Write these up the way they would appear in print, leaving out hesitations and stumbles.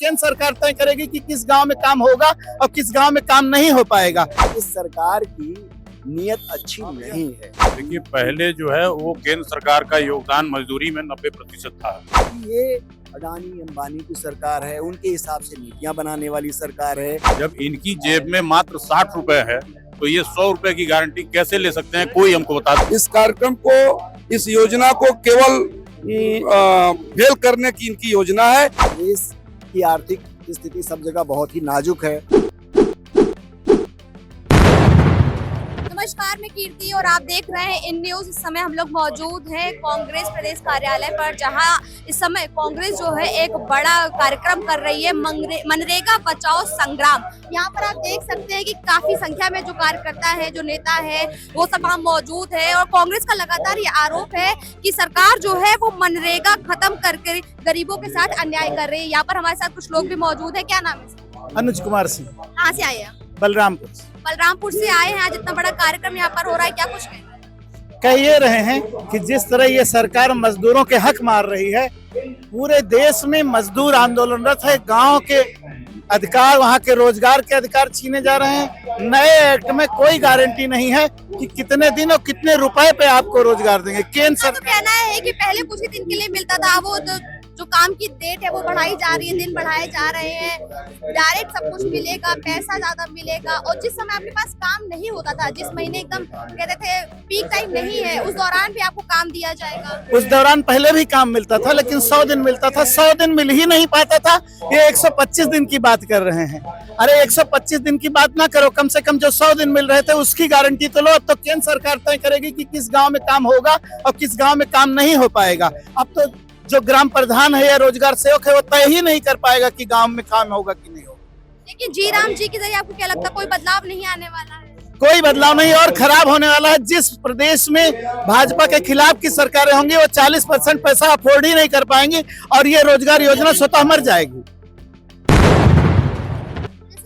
केंद्र सरकार तय करेगी कि किस गांव में काम होगा और किस गांव में काम नहीं हो पाएगा। इस सरकार की नीयत अच्छी नहीं है। देखिए, पहले जो है वो केंद्र सरकार का योगदान मजदूरी में 90% था। ये अडानी अंबानी की सरकार है, उनके हिसाब से नीतियां बनाने वाली सरकार है। जब इनकी जेब में मात्र 60 रुपए है तो ये 100 रुपए की गारंटी कैसे ले सकते हैं, कोई हमको बता दे। इस कार्यक्रम को, इस योजना को केवल फेल करने की इनकी योजना है। देश की आर्थिक स्थिति सब जगह बहुत ही नाजुक है। नमस्कार, मैं कीर्ति और आप देख रहे हैं इन न्यूज। इस समय हम लोग मौजूद हैं कांग्रेस प्रदेश कार्यालय पर, जहां इस समय कांग्रेस जो है एक बड़ा कार्यक्रम कर रही है, मनरेगा बचाओ संग्राम। यहां पर आप देख सकते हैं कि काफी संख्या में जो कार्यकर्ता है, जो नेता है, वो सब वहाँ मौजूद है। और कांग्रेस का लगातार ये आरोप है कि सरकार जो है वो मनरेगा खत्म करके गरीबों के साथ अन्याय कर रही है। यहाँ पर हमारे साथ कुछ लोग भी मौजूद है। क्या नाम है? अनुज कुमार सिंह। कहाँ से आए हैं? बलरामपुर से आए हैं। आज इतना बड़ा कार्यक्रम यहाँ पर हो रहा है, क्या कुछ कह ये रहे हैं कि जिस तरह ये सरकार मजदूरों के हक मार रही है, पूरे देश में मजदूर आंदोलनरत है। गांव के अधिकार, वहां के रोजगार के अधिकार छीने जा रहे हैं। नए एक्ट में कोई गारंटी नहीं है कि कितने दिन और कितने रुपए पे आपको रोजगार देंगे। केंद्र सरकार तो कहना है कि पहले कुछ ही दिन के लिए मिलता था, वो जो काम की डेट है वो बढ़ाई जा रही है, दिन बढ़ाए जा रहे हैं। डायरेक्ट सब कुछ मिलेगा, पैसा ज्यादा मिलेगा। और जिस समय आपके पास काम नहीं होता था, जिस महीने एकदम कहते थे पीक टाइम नहीं है, उस दौरान भी आपको काम दिया जाएगा। उस दौरान पहले भी काम मिलता था, लेकिन 100 दिन मिलता था। 100 दिन मिल ही नहीं पाता था। ये 125 दिन की बात कर रहे हैं। अरे 125 दिन की बात ना करो, कम से कम जो 100 दिन मिल रहे थे उसकी गारंटी तो लो। अब तो केंद्र सरकार तय करेगी कि किस गांव में काम होगा और किस गांव में काम नहीं हो पाएगा। अब तो जो ग्राम प्रधान है या रोजगार सेवक है वो तय ही नहीं कर पाएगा कि गांव में काम होगा कि नहीं होगा। लेकिन जी राम जी के जरिए आपको क्या लगता है कोई बदलाव नहीं आने वाला है? कोई बदलाव नहीं, और खराब होने वाला है। जिस प्रदेश में भाजपा के खिलाफ की सरकारें होंगी वो 40% पैसा अफोर्ड ही नहीं कर पाएंगी और ये रोजगार योजना स्वतः मर जाएगी।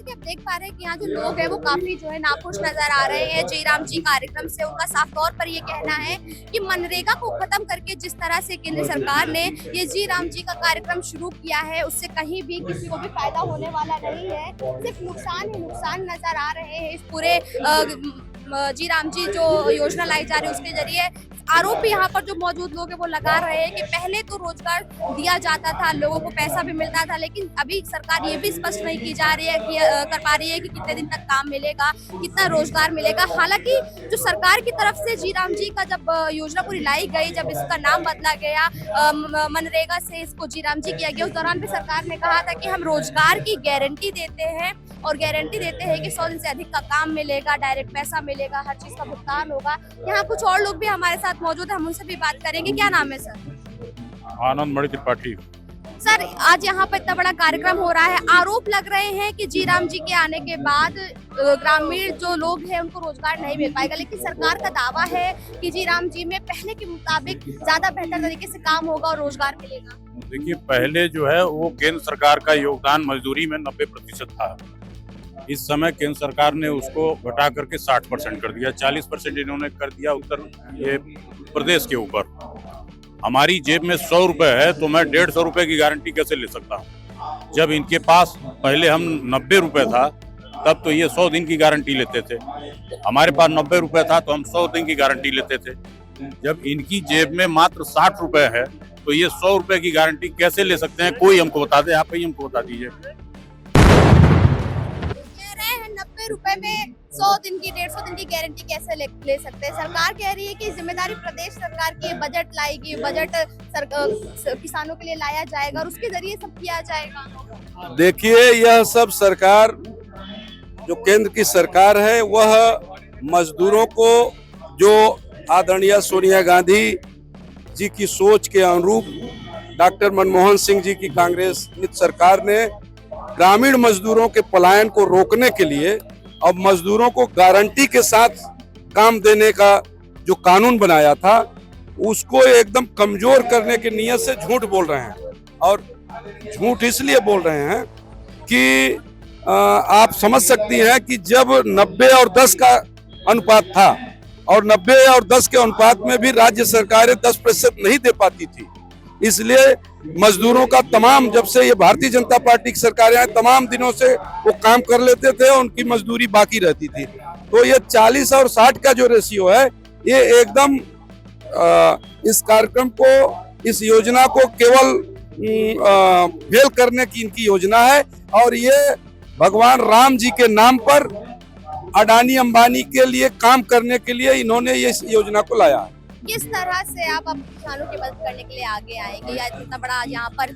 आप देख पा रहे हैं कि यहाँ जो लोग हैं वो काफी जो है नाखुश नजर आ रहे हैं जी राम जी कार्यक्रम से। उनका साफ तौर पर ये कहना है कि मनरेगा को खत्म करके जिस तरह से केंद्र सरकार ने ये जी राम जी का कार्यक्रम शुरू किया है, उससे कहीं भी किसी को भी फायदा होने वाला नहीं है। सिर्फ नुकसान ही नुकसान नजर आ रहे हैं इस पूरे जी राम जी जो योजना लाई जा रही है उसके जरिए। आरोप भी यहाँ पर जो मौजूद लोग हैं वो लगा रहे हैं कि पहले तो रोजगार दिया जाता था, लोगों को पैसा भी मिलता था, लेकिन अभी सरकार ये भी स्पष्ट नहीं की जा रही है कि कर पा रही है कि कितने दिन तक काम मिलेगा, कितना रोजगार मिलेगा। हालांकि जो सरकार की तरफ से जी राम जी का जब योजना पूरी लाई गई, जब इसका नाम बदला गया, मनरेगा से इसको जी राम जी किया गया, उस दौरान भी सरकार ने कहा था कि हम रोजगार की गारंटी देते हैं और गारंटी देते हैं कि 100 दिन से अधिक का काम मिलेगा, डायरेक्ट पैसा मिलेगा, हर चीज का भुगतान होगा। यहाँ कुछ और लोग भी हमारे साथ मौजूद है, हम उनसे भी बात करेंगे। क्या नाम है सर? आनंद मणि त्रिपाठी। सर, आज यहाँ पर इतना बड़ा कार्यक्रम हो रहा है, आरोप लग रहे हैं कि जी राम जी के आने के बाद ग्रामीण जो लोग हैं उनको रोजगार नहीं मिल पाएगा, लेकिन सरकार का दावा है कि जी राम जी में पहले के मुताबिक ज्यादा बेहतर तरीके से काम होगा और रोजगार मिलेगा। देखिए, पहले जो है वो केंद्र सरकार का योगदान मजदूरी में 90% था। इस समय केंद्र सरकार ने उसको घटा करके 60% कर दिया, 40% इन्होंने कर दिया उत्तर प्रदेश के ऊपर। हमारी जेब में 100 रुपए है तो मैं 150 रुपए की गारंटी कैसे ले सकता हूँ? जब इनके पास पहले हम 90 रुपए था तब तो ये 100 दिन की गारंटी लेते थे। हमारे पास 90 रुपए था तो हम 100 दिन की गारंटी लेते थे। जब इनकी जेब में मात्र 60 रुपए है तो ये 100 रुपए की गारंटी कैसे ले सकते हैं, कोई हमको बता दे। आप ही हमको बता दीजिए। 90 रुपए में 100 दिन की 150 दिन की गारंटी कैसे ले सकते हैं? सरकार कह रही है कि जिम्मेदारी प्रदेश सरकार की, बजट लाएगी, बजट किसानों के लिए लाया जाएगा और उसके जरिए सब किया जाएगा। देखिए, यह सब सरकार, जो केंद्र की सरकार है, वह मजदूरों को, जो आदरणीय सोनिया गांधी जी की सोच के अनुरूप डॉक्टर मनमोहन सिंह जी की कांग्रेस सरकार ने ग्रामीण मजदूरों के पलायन को रोकने के लिए अब मजदूरों को गारंटी के साथ काम देने का जो कानून बनाया था उसको एकदम कमजोर करने की नीयत से झूठ बोल रहे हैं। और झूठ इसलिए बोल रहे हैं कि आप समझ सकती हैं कि जब 90 और 10 का अनुपात था और 90 और 10 के अनुपात में भी राज्य सरकारें 10% नहीं दे पाती थी, इसलिए मजदूरों का तमाम, जब से ये भारतीय जनता पार्टी की सरकार आई, तमाम दिनों से वो काम कर लेते थे, उनकी मजदूरी बाकी रहती थी। तो ये 40 और 60 का जो रेशियो है, ये एकदम इस कार्यक्रम को, इस योजना को केवल फेल करने की इनकी योजना है। और ये भगवान राम जी के नाम पर अडानी अंबानी के लिए काम करने के लिए इन्होंने ये योजना को लाया है। किस तरह से आप अब किसानों की मदद करने के लिए आगे आएंगे, या इतना बड़ा आज यहाँ पर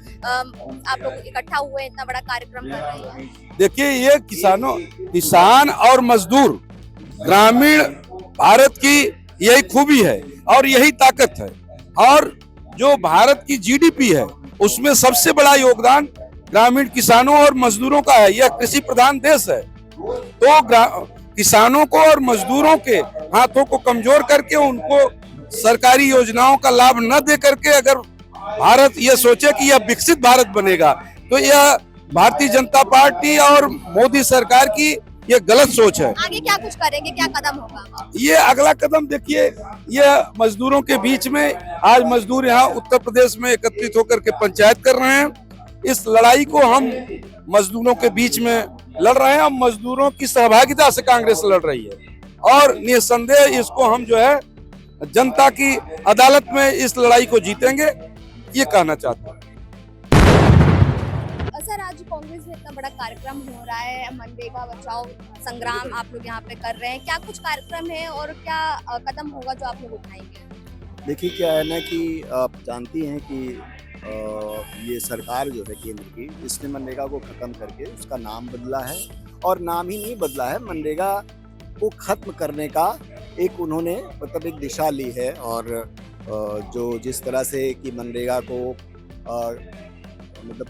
आप लोग इकट्ठा हुए इतना बड़ा कार्यक्रम कर रहे हैं? देखिए, ये किसान और मजदूर ग्रामीण भारत की यही खूबी है और यही ताकत है। और जो भारत की जीडीपी है, उसमें सबसे बड़ा योगदान ग्रामीण किसानों और मजदूरों का है। यह कृषि प्रधान देश है, तो किसानों को और मजदूरों के हाथों को कमजोर करके उनको सरकारी योजनाओं का लाभ न दे करके अगर भारत ये सोचे कि यह विकसित भारत बनेगा, तो यह भारतीय जनता पार्टी और मोदी सरकार की ये गलत सोच है। आगे क्या कुछ करेंगे, क्या कदम होगा? ये अगला कदम देखिए, ये मजदूरों के बीच में आज मजदूर यहाँ उत्तर प्रदेश में एकत्रित होकर के पंचायत कर रहे हैं। इस लड़ाई को हम मजदूरों के बीच में लड़ रहे हैं। मजदूरों की सहभागिता से कांग्रेस लड़ रही है और निसंदेह इसको हम जो है जनता की अदालत में इस लड़ाई को जीतेंगे, ये कहना चाहता हूँ। सर, आज कांग्रेस में इतना बड़ा कार्यक्रम हो रहा है, मनरेगा बचाओ संग्राम आप लोग यहाँ पे कर रहे हैं, क्या कुछ कार्यक्रम है और क्या कदम होगा जो आप लोग उठाएंगे? देखिए, क्या है ना कि आप जानती हैं कि ये सरकार जो है केंद्र की, इसने मनरेगा को ख़त्म करके उसका नाम बदला है। और नाम ही नहीं बदला है, मनरेगा को ख़त्म करने का एक उन्होंने मतलब एक दिशा ली है। और जो जिस तरह से कि मनरेगा को मतलब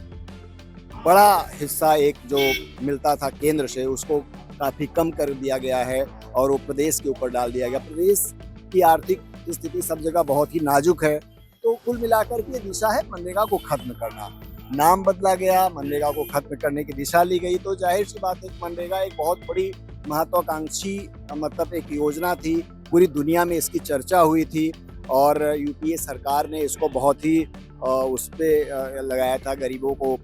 बड़ा हिस्सा एक जो मिलता था केंद्र से, उसको काफ़ी कम कर दिया गया है और वो प्रदेश के ऊपर डाल दिया गया। प्रदेश की आर्थिक स्थिति सब जगह बहुत ही नाजुक है, तो कुल मिलाकर के दिशा है मनरेगा को खत्म करना। नाम बदला गया, मनरेगा को खत्म करने की दिशा ली गई, तो जाहिर सी बात है मनरेगा एक बहुत बड़ी महत्वाकांक्षी मतलब एक योजना थी। पूरी दुनिया में इसकी चर्चा हुई थी और यूपीए सरकार ने इसको बहुत ही उस पर लगाया था। गरीबों को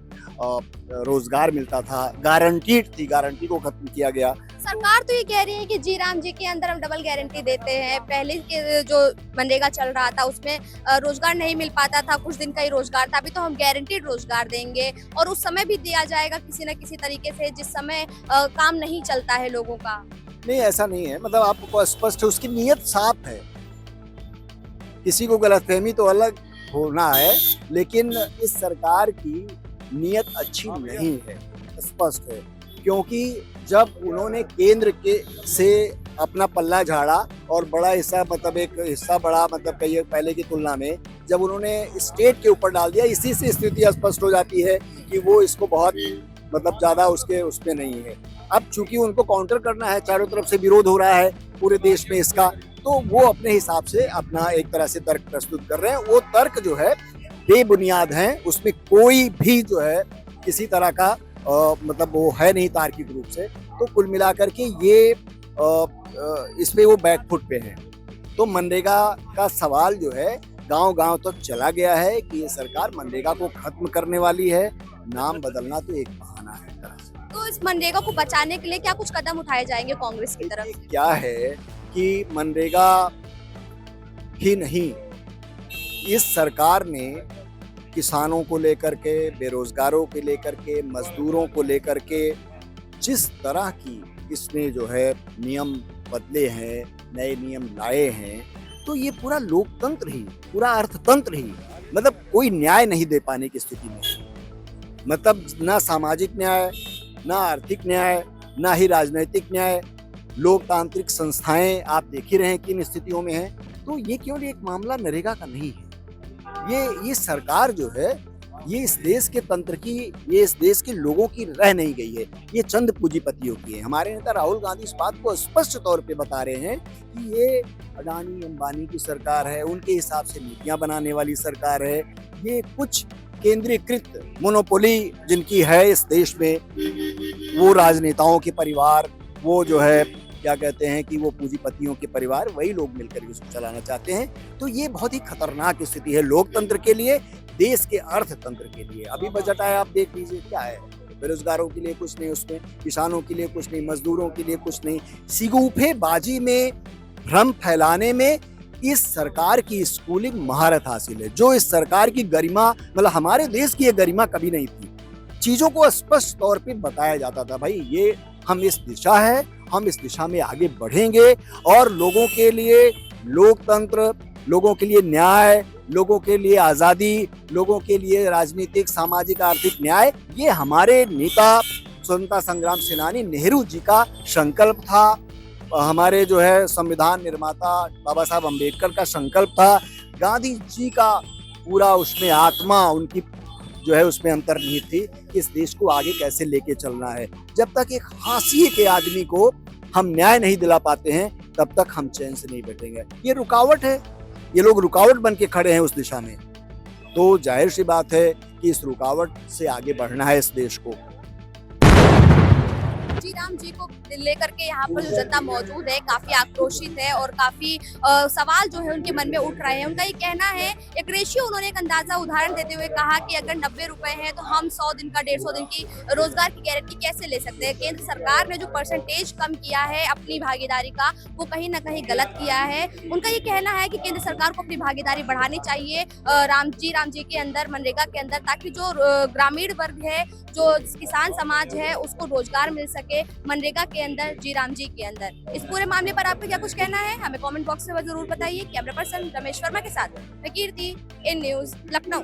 रोजगार मिलता था, गारंटीड थी, गारंटी को खत्म किया गया। सरकार तो ये कह रही है कि जी राम जी के अंदर हम डबल गारंटी देते हैं। पहले के जो मनरेगा चल रहा था उसमें रोजगार नहीं मिल पाता था, कुछ दिन का ही रोजगार था। अभी तो हम गारंटीड रोजगार देंगे और उस समय भी दिया जाएगा किसी न किसी तरीके से जिस समय काम नहीं चलता है लोगों का। नहीं, ऐसा नहीं है, मतलब आपको स्पष्ट है, उसकी नीयत साफ है। किसी को गलतफहमी तो अलग होना है, लेकिन इस सरकार की नीयत अच्छी नहीं है, स्पष्ट है। क्योंकि जब उन्होंने केंद्र के से अपना पल्ला झाड़ा और बड़ा हिस्सा मतलब एक हिस्सा बड़ा मतलब कई पहले की तुलना में जब उन्होंने स्टेट के ऊपर डाल दिया, इसी से स्थिति स्पष्ट हो जाती है कि वो इसको बहुत मतलब ज़्यादा उसमें नहीं है। अब चूंकि उनको काउंटर करना है, चारों तरफ से विरोध हो रहा है पूरे देश में इसका, तो वो अपने हिसाब से अपना एक तरह से तर्क प्रस्तुत कर रहे हैं। वो तर्क जो है बेबुनियाद हैं, उसमें कोई भी जो है किसी तरह का मतलब वो है नहीं तार्किक रूप से। तो कुल मिलाकर के ये इसमें वो बैकफुट पे हैं। तो मनरेगा का सवाल जो है गांव-गांव तक चला गया है कि ये सरकार मनरेगा को खत्म करने वाली है। नाम बदलना तो एक बहाना है तरह से। तो इस मनरेगा को बचाने के लिए क्या कुछ कदम उठाए जाएंगे कांग्रेस की तरफ? क्या है कि मनरेगा ही नहीं, इस सरकार ने किसानों को लेकर के, बेरोजगारों को लेकर के, मजदूरों को लेकर के जिस तरह की इसने जो है नियम बदले हैं, नए नियम लाए हैं, तो ये पूरा लोकतंत्र ही, पूरा अर्थतंत्र ही मतलब कोई न्याय नहीं दे पाने की स्थिति में। मतलब ना सामाजिक न्याय, ना आर्थिक न्याय, ना ही राजनीतिक न्याय। लोकतांत्रिक संस्थाएं आप देख ही रहे हैं किन स्थितियों में हैं। तो ये केवल एक मामला नरेगा का नहीं है। ये सरकार जो है ये इस देश के तंत्र की, ये इस देश के लोगों की रह नहीं गई है, ये चंद पूंजीपतियों की है। हमारे नेता राहुल गांधी इस बात को स्पष्ट तौर पे बता रहे हैं कि ये अडानी अंबानी की सरकार है, उनके हिसाब से नीतियां बनाने वाली सरकार है। ये कुछ केंद्रीकृत मोनोपोली जिनकी है इस देश में, वो राजनेताओं के परिवार, वो जो है क्या कहते हैं कि वो पूंजीपतियों के परिवार, वही लोग मिलकर उसको चलाना चाहते हैं। तो ये बहुत ही खतरनाक स्थिति है लोकतंत्र के लिए। देश के अर्थतंत्र के लिए। अभी बजट आया, आप देख लीजिए क्या है। बेरोजगारों के लिए कुछ नहीं उसमें, किसानों के लिए कुछ नहीं, मजदूरों के लिए कुछ नहीं। सिगुफेबाजी में, भ्रम फैलाने में इस सरकार की स्कूलिंग महारत हासिल है, जो इस सरकार की गरिमा, मतलब हमारे देश की ये गरिमा कभी नहीं थी। चीजों को स्पष्ट तौर पे बताया जाता था, भाई ये हम इस दिशा है, हम इस दिशा में आगे बढ़ेंगे और लोगों के लिए लोकतंत्र, लोगों के लिए न्याय, लोगों के लिए आजादी, लोगों के लिए राजनीतिक, सामाजिक, आर्थिक न्याय, ये हमारे नेता स्वतंत्रता संग्राम सेनानी नेहरू जी का संकल्प था। हमारे जो है संविधान निर्माता बाबा साहब अम्बेडकर का संकल्प था। गांधी जी का पूरा उसमें आत्मा, उनकी जो है उसमें अंतर्निहित थी कि इस देश को आगे कैसे लेके चलना है। जब तक एक हाशिए के आदमी को हम न्याय नहीं दिला पाते हैं, तब तक हम चैन से नहीं बैठेंगे। ये रुकावट है, ये लोग रुकावट बन के खड़े हैं उस दिशा में। तो जाहिर सी बात है कि इस रुकावट से आगे बढ़ना है इस देश को। जी राम जी को लेकर के यहाँ पर जो जनता मौजूद है काफी आक्रोशित है और काफी सवाल जो है उनके मन में उठ रहे हैं। उनका ये कहना है, एक रेशियो उन्होंने एक अंदाजा उदाहरण देते हुए कहा कि अगर 90 रुपए है तो हम 100 दिन का 150 दिन की रोजगार की गारंटी कैसे ले सकते हैं। केंद्र सरकार ने जो परसेंटेज कम किया है अपनी भागीदारी का, वो कहीं ना कहीं गलत किया है। उनका ये कहना है कि केंद्र सरकार को अपनी भागीदारी बढ़ानी चाहिए राम जी के अंदर, मनरेगा के अंदर, ताकि जो ग्रामीण वर्ग है, जो किसान समाज है, उसको रोजगार मिल सके मनरेगा के अंदर, जी राम जी के अंदर। इस पूरे मामले पर आपका क्या कुछ कहना है, हमें कमेंट बॉक्स में जरूर बताइए। कैमरा पर्सन रमेश वर्मा के साथ मैं कीर्ति, इन न्यूज लखनऊ।